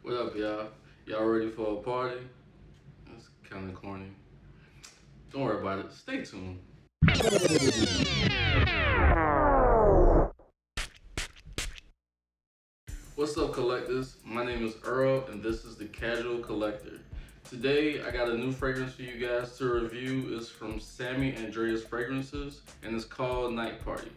What up, y'all? Y'all ready for a party? That's kind of corny. Don't worry about it. Stay tuned. What's up, collectors? My name is Earl, and this is the Casual Collector. Today, I got a new fragrance for you guys to review. It's from Samy Andraus Fragrances, and it's called Night Party.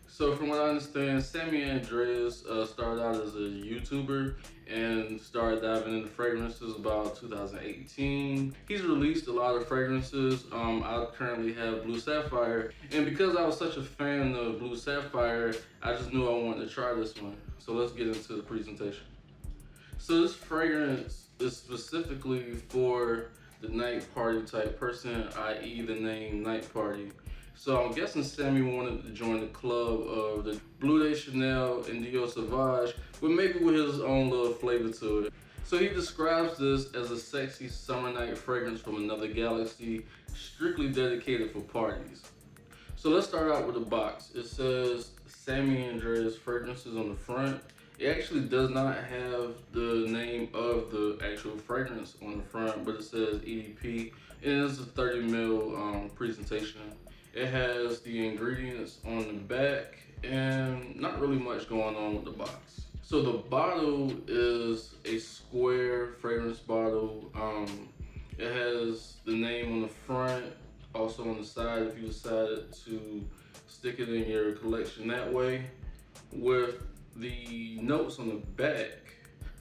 So from what I understand, Samy Andraus started out as a YouTuber and started diving into fragrances about 2018. He's released a lot of fragrances. I currently have Blue Sapphire, and because I was such a fan of Blue Sapphire, I just knew I wanted to try this one. So let's get into the presentation. So this fragrance is specifically for the night party type person, i.e. the name Night Party. So I'm guessing Sammy wanted to join the club of the Bleu de Chanel and Dior Sauvage, but maybe with his own little flavor to it. So he describes this as a sexy summer night fragrance from another galaxy, strictly dedicated for parties. So let's start out with the box. It says Samy Andraus Fragrances on the front. It actually does not have the name of the actual fragrance on the front, but it says EDP, and it's a 30 ml presentation. It has the ingredients on the back and not really much going on with the box. So the bottle is a square fragrance bottle. It has the name on the front, also on the side if you decided to stick it in your collection that way, with the notes on the back.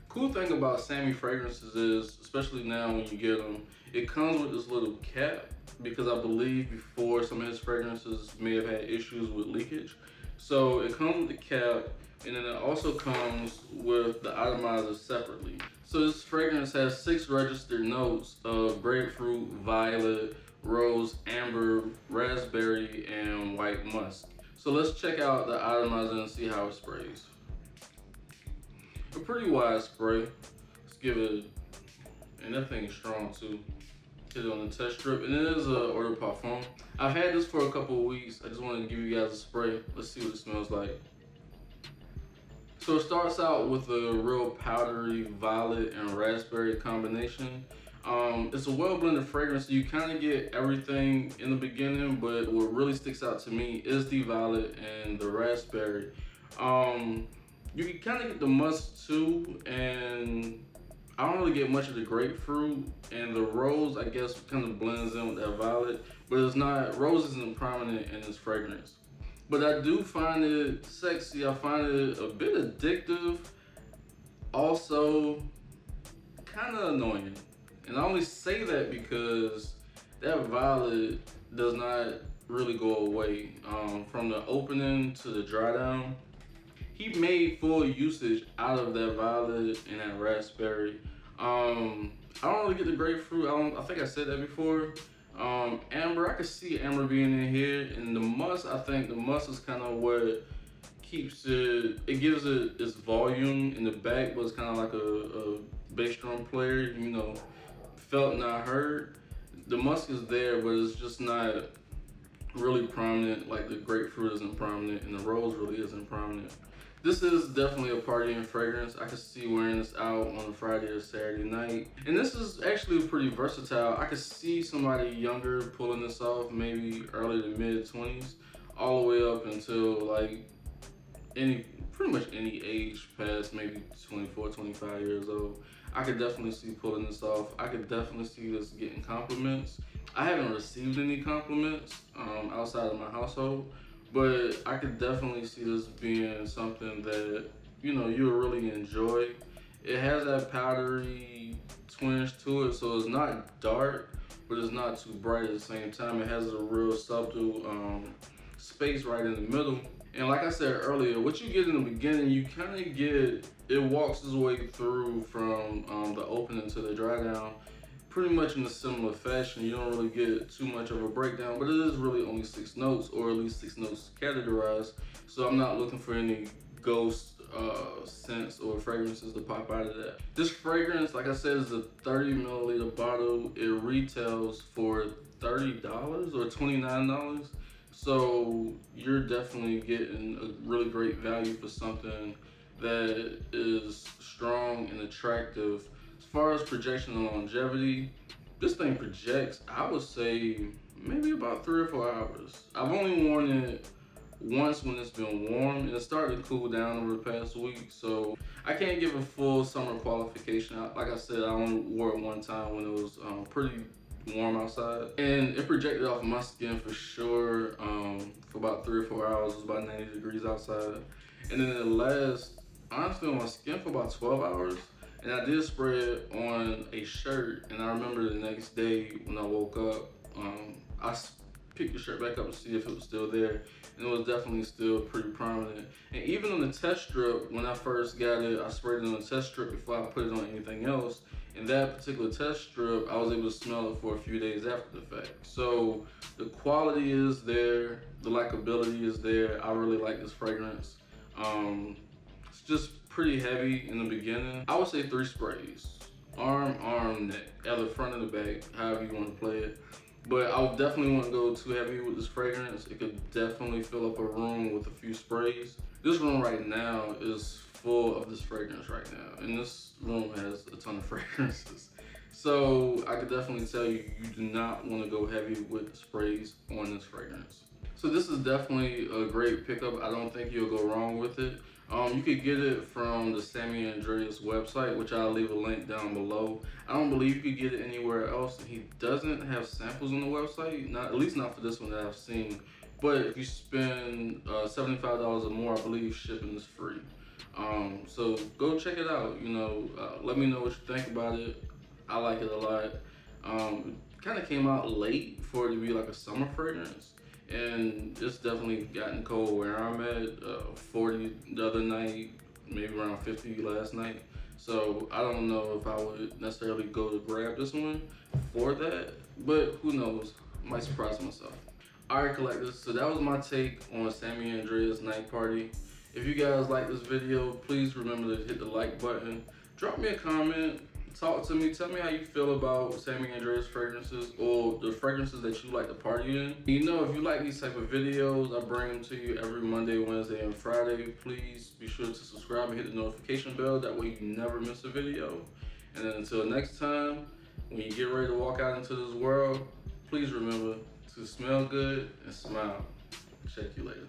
Cool thing about Samy fragrances is, especially now when you get them, it comes with this little cap, because I believe before some of his fragrances may have had issues with leakage. So it comes with the cap, and then it also comes with the atomizer separately. So this fragrance has 6 registered notes of grapefruit, violet, rose, amber, raspberry, and white musk. So let's check out the atomizer and see how it sprays. A pretty wide spray. Let's give it, and that thing is strong too. Get it on the test strip, and it is a Eau de Parfum. I've had this for a couple of weeks. I just wanted to give you guys a spray. Let's see what it smells like. So it starts out with a real powdery violet and raspberry combination. It's a well blended fragrance, so you kind of get everything in the beginning, but what really sticks out to me is the violet and the raspberry. You can kind of get the musk too, and I don't really get much of the grapefruit, and the rose I guess kind of blends in with that violet, but it's not, rose isn't prominent in this fragrance. But I do find it sexy, I find it a bit addictive, also kind of annoying. And I only say that because that violet does not really go away. From the opening to the dry down, he made full usage out of that violet and that raspberry. I don't really get the grapefruit. I think I said that before. Amber, I could see amber being in here, and the musk. I think the musk is kind of what keeps it. It gives it its volume in the back, but it's kind of like a bass drum player. You know, felt not heard. The musk is there, but it's just not really prominent. Like the grapefruit isn't prominent, and the rose really isn't prominent. This is definitely a partying fragrance. I could see wearing this out on a Friday or Saturday night. And this is actually pretty versatile. I could see somebody younger pulling this off, maybe early to mid 20s, all the way up until like pretty much any age past maybe 24, 25 years old. I could definitely see pulling this off. I could definitely see this getting compliments. I haven't received any compliments outside of my household, but I could definitely see this being something that, you know, you'll really enjoy. It has that powdery twinge to it, so it's not dark, but it's not too bright at the same time. It has a real subtle space right in the middle. And like I said earlier, what you get in the beginning, you kind of get, it walks its way through from the opening to the dry down, pretty much in a similar fashion. You don't really get too much of a breakdown, but it is really only 6 notes, or at least 6 notes categorized. So I'm not looking for any ghost scents or fragrances to pop out of that. This fragrance, like I said, is a 30 milliliter bottle. It retails for $30 or $29. So you're definitely getting a really great value for something that is strong and and attractive. As far as projection and longevity, this thing projects, I would say, maybe about 3 or 4 hours. I've only worn it once when it's been warm, and it started to cool down over the past week, so I can't give a full summer qualification. Like I said, I only wore it one time when it was pretty warm outside, and it projected off of my skin for sure. For about 3 or 4 hours, it was about 90 degrees outside, and then it lasts honestly on my skin for about 12 hours. And I did spray it on a shirt, and I remember the next day when I woke up, I picked the shirt back up to see if it was still there, and it was definitely still pretty prominent. And even on the test strip, when I first got it, I sprayed it on the test strip before I put it on anything else. And that particular test strip, I was able to smell it for a few days after the fact. So the quality is there, the likability is there. I really like this fragrance. It's just pretty heavy in the beginning. I would say 3 sprays. Arm, neck, either front or the back, however you want to play it. But I would definitely want to go too heavy with this fragrance. It could definitely fill up a room with a few sprays. This room right now is full of this fragrance right now. And this room has a ton of fragrances. So I could definitely tell you, you do not want to go heavy with sprays on this fragrance. So this is definitely a great pickup. I don't think you'll go wrong with it. You could get it from the Samy Andraus website, which I'll leave a link down below. I don't believe you could get it anywhere else. He doesn't have samples on the website, at least not for this one that I've seen. But if you spend $75 or more, I believe shipping is free. So go check it out. Let me know what you think about it. I like it a lot. It kind of came out late for it to be like a summer fragrance. And it's definitely gotten cold where I'm at. 40 the other night, maybe around 50 last night. So I don't know if I would necessarily go to grab this one for that, but who knows? Might surprise myself. Alright, collectors, so that was my take on Samy Andraus Night Party. If you guys like this video, please remember to hit the like button. Drop me a comment. Talk to me, tell me how you feel about Samy Andraus fragrances or the fragrances that you like to party in. If you like these type of videos, I bring them to you every Monday, Wednesday, and Friday. Please be sure to subscribe and hit the notification bell. That way you never miss a video. And then until next time, when you get ready to walk out into this world, please remember to smell good and smile. Check you later.